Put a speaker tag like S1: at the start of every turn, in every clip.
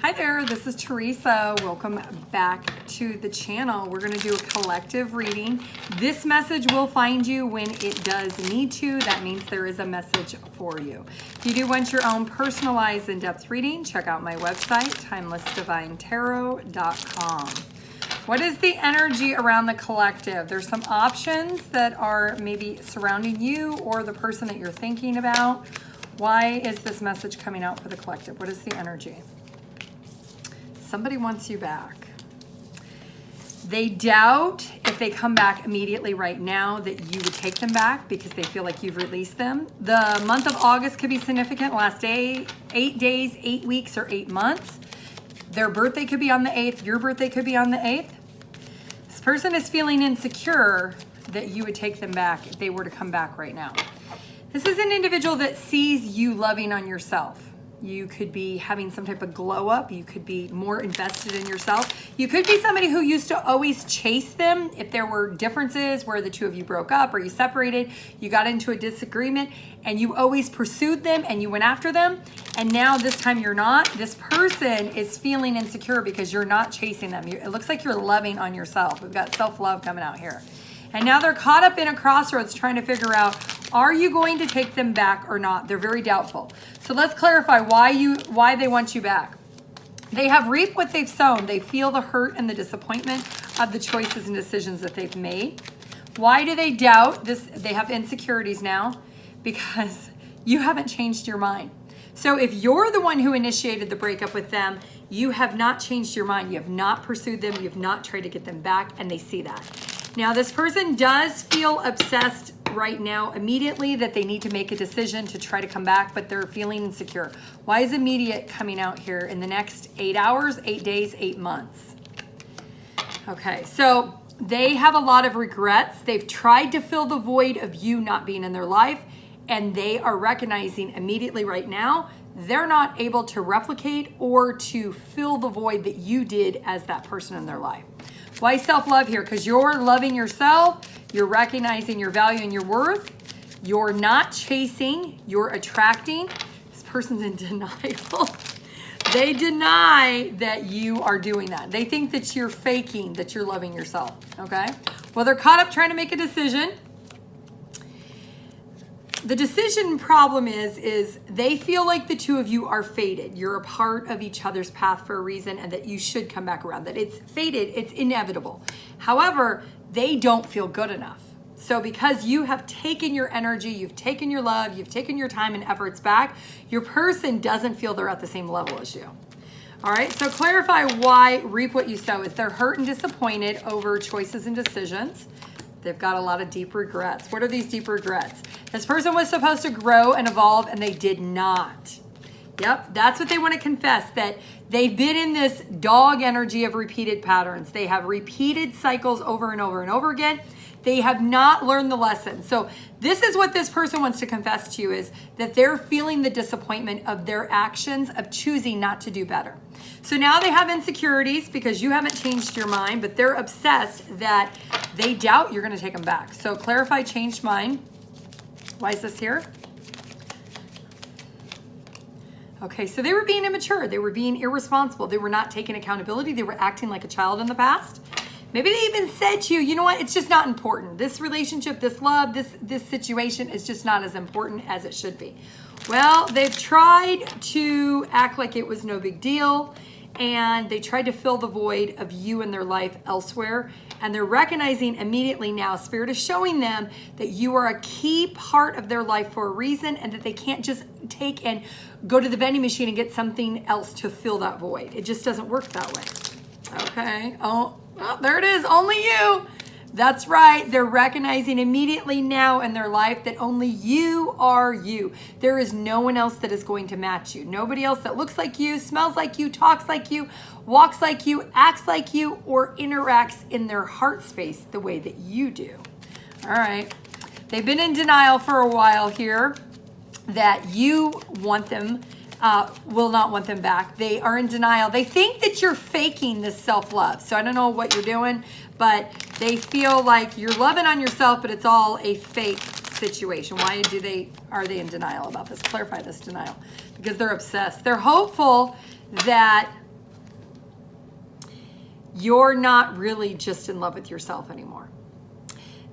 S1: Hi there, this is Theresa. Welcome back to the channel. We're going to do a collective reading. This message will find you when it does need to. That means there is a message for you. If you do want your own personalized in-depth reading, check out my website, TimelessDivineTarot.com. What is the energy around the collective? There's some options that are maybe surrounding you or the person that you're thinking about. Why is this message coming out for the collective? What is the energy? Somebody wants you back. They doubt if they come back immediately right now that you would take them back because they feel like you've released them. The month of August could be significant. Last day, 8 days, 8 weeks, or 8 months. Their birthday could be on the 8th. Your birthday could be on the 8th. This person is feeling insecure that you would take them back if they were to come back right now. This is an individual that sees you loving on yourself. You could be having some type of glow up. You could be more invested in yourself. You could be somebody who used to always chase them if there were differences where the two of you broke up or you separated, you got into a disagreement and you always pursued them and you went after them. And now this time you're not. This person is feeling insecure because you're not chasing them. It looks like you're loving on yourself. We've got self-love coming out here. And now they're caught up in a crossroads trying to figure out, are you going to take them back or not? They're very doubtful. So let's clarify why they want you back. They have reaped what they've sown. They feel the hurt and the disappointment of the choices and decisions that they've made. Why do they doubt this? They have insecurities now because you haven't changed your mind. So if you're the one who initiated the breakup with them, you have not changed your mind. You have not pursued them. You have not tried to get them back, and they see that. Now, this person does feel obsessed right now immediately that they need to make a decision to try to come back, but they're feeling insecure. Why is immediate coming out here in the next 8 hours, 8 days, 8 months? Okay, so they have a lot of regrets. They've tried to fill the void of you not being in their life, and they are recognizing immediately right now they're not able to replicate or to fill the void that you did as that person in their life. Why self-love here? Because you're loving yourself, you're recognizing your value and your worth, you're not chasing, you're attracting. This person's in denial. They deny that you are doing that. They think that you're faking, that you're loving yourself, okay? Well, they're caught up trying to make a decision. The decision problem is they feel like the two of you are fated. You're a part of each other's path for a reason and that you should come back around, that it's fated, it's inevitable. However, they don't feel good enough. So because you have taken your energy, you've taken your love, you've taken your time and efforts back, your person doesn't feel they're at the same level as you. All right, so clarify why reap what you sow. Is they're hurt and disappointed over choices and decisions. They've got a lot of deep regrets. What are these deep regrets? This person was supposed to grow and evolve and they did not. Yep, that's what they want to confess, that they've been in this dog energy of repeated patterns. They have repeated cycles over and over and over again. They have not learned the lesson. So this is what this person wants to confess to you, is that they're feeling the disappointment of their actions of choosing not to do better. So now they have insecurities because you haven't changed your mind, but they're obsessed that they doubt you're going to take them back. So clarify changed mind. Why is this here? Okay, so they were being immature. They were being irresponsible. They were not taking accountability. They were acting like a child in the past. Maybe they even said to you, you know what, it's just not important. This relationship, this love, this situation is just not as important as it should be. Well, they've tried to act like it was no big deal, and they tried to fill the void of you in their life elsewhere, and they're recognizing immediately now, Spirit is showing them that you are a key part of their life for a reason, and that they can't just take and go to the vending machine and get something else to fill that void. It just doesn't work that way. Okay, oh, there it is, only you. That's right, they're recognizing immediately now in their life that only you are you. There is no one else that is going to match you. Nobody else that looks like you, smells like you, talks like you, walks like you, acts like you, or interacts in their heart space the way that you do. All right, they've been in denial for a while here that you want them, will not want them back. They are in denial. They think that you're faking this self-love. So I don't know what you're doing, but they feel like you're loving on yourself, but it's all a fake situation. Why are they in denial about this? Clarify this denial. Because they're obsessed. They're hopeful that you're not really just in love with yourself anymore.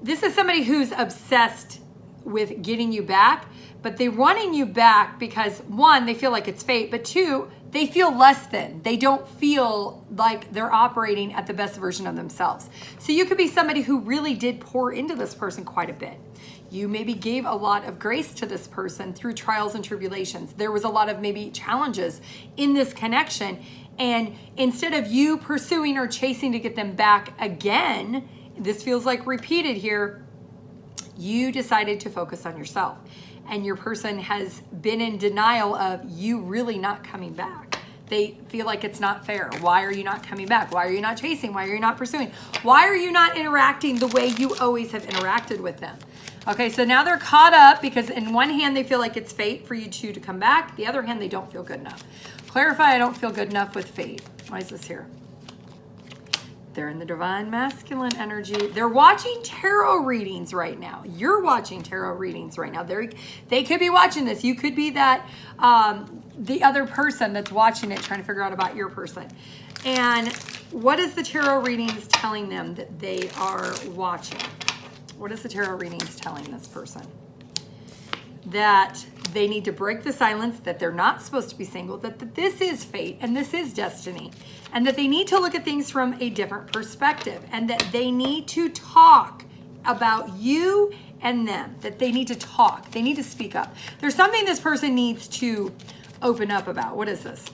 S1: This is somebody who's obsessed with getting you back, but they're wanting you back because, one, they feel like it's fate, but two, they feel less than. They don't feel like they're operating at the best version of themselves. So you could be somebody who really did pour into this person quite a bit. You maybe gave a lot of grace to this person through trials and tribulations. There was a lot of maybe challenges in this connection. And instead of you pursuing or chasing to get them back again, this feels like repeated here, you decided to focus on yourself. And your person has been in denial of you really not coming back. They feel like it's not fair. Why are you not coming back? Why are you not chasing? Why are you not pursuing? Why are you not interacting the way you always have interacted with them? Okay, so now they're caught up because in one hand they feel like it's fate for you two to come back. The other hand, they don't feel good enough. Clarify, I don't feel good enough with fate. Why is this here? They're in the divine masculine energy. They're watching tarot readings right now. You're watching tarot readings right now. They could be watching this. You could be that the other person that's watching it, trying to figure out about your person. And what is the tarot readings telling them that they are watching? What is the tarot readings telling this person? That they need to break the silence, that they're not supposed to be single, that this is fate and this is destiny, and that they need to look at things from a different perspective, and that they need to talk about you and them, that they need to talk, they need to speak up. There's something this person needs to open up about. What is this?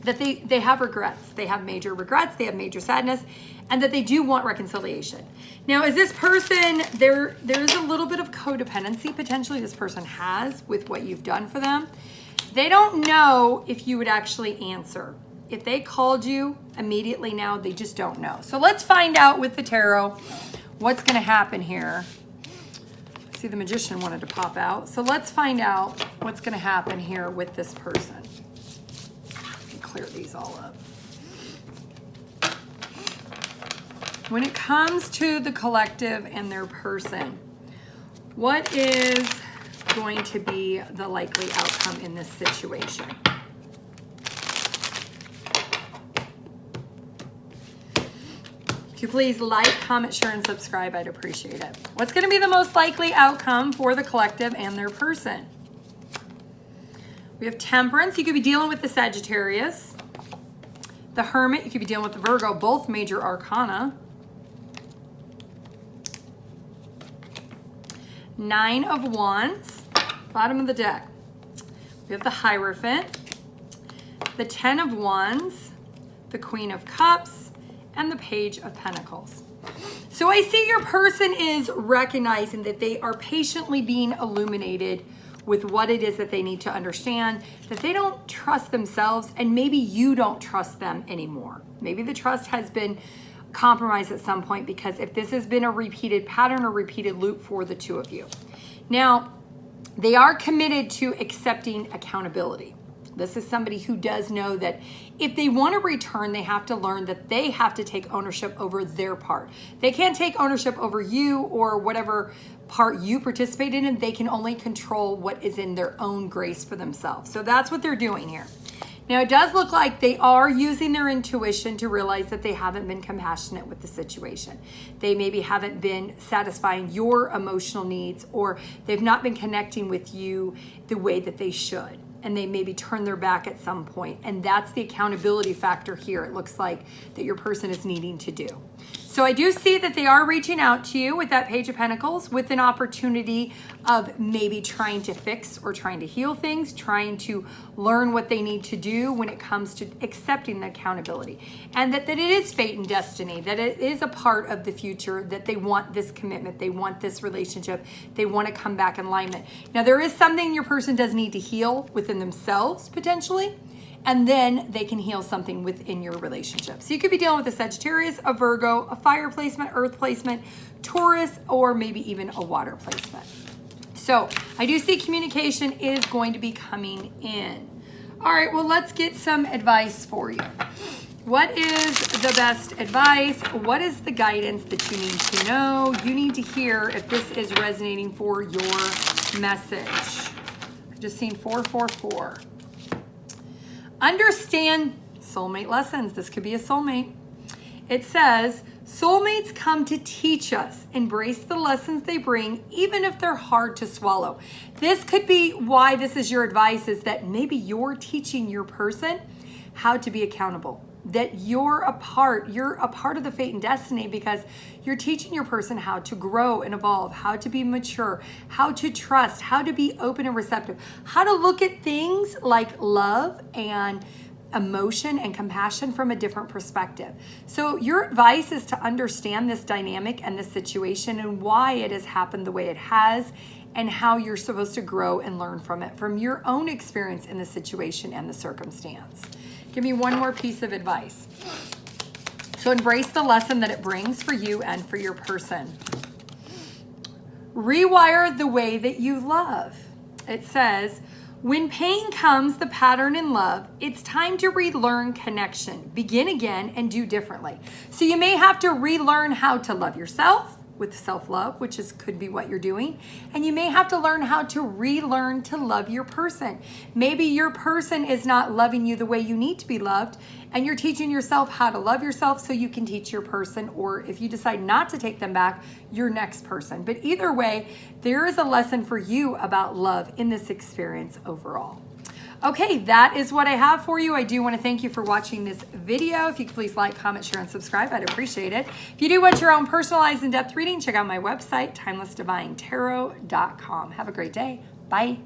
S1: That they have regrets. They have major regrets, they have major sadness, and that they do want reconciliation. Now, is this person, there's a little bit of codependency potentially this person has with what you've done for them. They don't know if you would actually answer. If they called you immediately now, they just don't know. So let's find out with the tarot what's going to happen here. See, the magician wanted to pop out. So let's find out what's going to happen here with this person. Clear these all up. When it comes to the collective and their person, what is going to be the likely outcome in this situation? If you please like, comment, share, and subscribe, I'd appreciate it. What's going to be the most likely outcome for the collective and their person? We have Temperance. You could be dealing with the Sagittarius. The Hermit. You could be dealing with the Virgo, both major arcana. 9 of Wands, bottom of the deck. We have the Hierophant, the 10 of Wands, the Queen of Cups, and the Page of Pentacles. So I see your person is recognizing that they are patiently being illuminated with what it is that they need to understand, that they don't trust themselves, and maybe you don't trust them anymore. Maybe the trust has been compromised at some point, because if this has been a repeated pattern or repeated loop for the two of you. Now, they are committed to accepting accountability. This is somebody who does know that if they want to return, they have to learn that they have to take ownership over their part. They can't take ownership over you or whatever part you participate in, and they can only control what is in their own grace for themselves. So that's what they're doing here. Now, it does look like they are using their intuition to realize that they haven't been compassionate with the situation. They maybe haven't been satisfying your emotional needs, or they've not been connecting with you the way that they should. And they maybe turn their back at some point. And that's the accountability factor here. It looks like that your person is needing to do. So I do see that they are reaching out to you with that Page of Pentacles, with an opportunity of maybe trying to fix or trying to heal things, trying to learn what they need to do when it comes to accepting the accountability. And that it is fate and destiny, that it is a part of the future, that they want this commitment, they want this relationship, they want to come back in alignment. Now, there is something your person does need to heal within themselves, potentially, and then they can heal something within your relationship. So you could be dealing with a Sagittarius, a Virgo, a fire placement, earth placement, Taurus, or maybe even a water placement. So I do see communication is going to be coming in. All right, well, let's get some advice for you. What is the best advice? What is the guidance that you need to know? You need to hear if this is resonating for your message. I've just seen 444. Understand soulmate lessons. This could be a soulmate. It says, soulmates come to teach us. Embrace the lessons they bring, even if they're hard to swallow. This could be why this is your advice, is that maybe you're teaching your person how to be accountable. That you're a part of the fate and destiny, because you're teaching your person how to grow and evolve, how to be mature, how to trust, how to be open and receptive, how to look at things like love and emotion and compassion from a different perspective. So your advice is to understand this dynamic and this situation and why it has happened the way it has, and how you're supposed to grow and learn from it, from your own experience in the situation and the circumstance. Give me one more piece of advice. So embrace the lesson that it brings for you and for your person. Rewire the way that you love. It says, when pain comes, the pattern in love, it's time to relearn connection. Begin again and do differently. So you may have to relearn how to love yourself with self-love, which could be what you're doing. And you may have to learn how to relearn to love your person. Maybe your person is not loving you the way you need to be loved, and you're teaching yourself how to love yourself so you can teach your person, or if you decide not to take them back, your next person. But either way, there is a lesson for you about love in this experience overall. Okay, that is what I have for you. I do want to thank you for watching this video. If you could please like, comment, share, and subscribe, I'd appreciate it. If you do want your own personalized in-depth reading, check out my website, TimelessDivineTarot.com. Have a great day. Bye.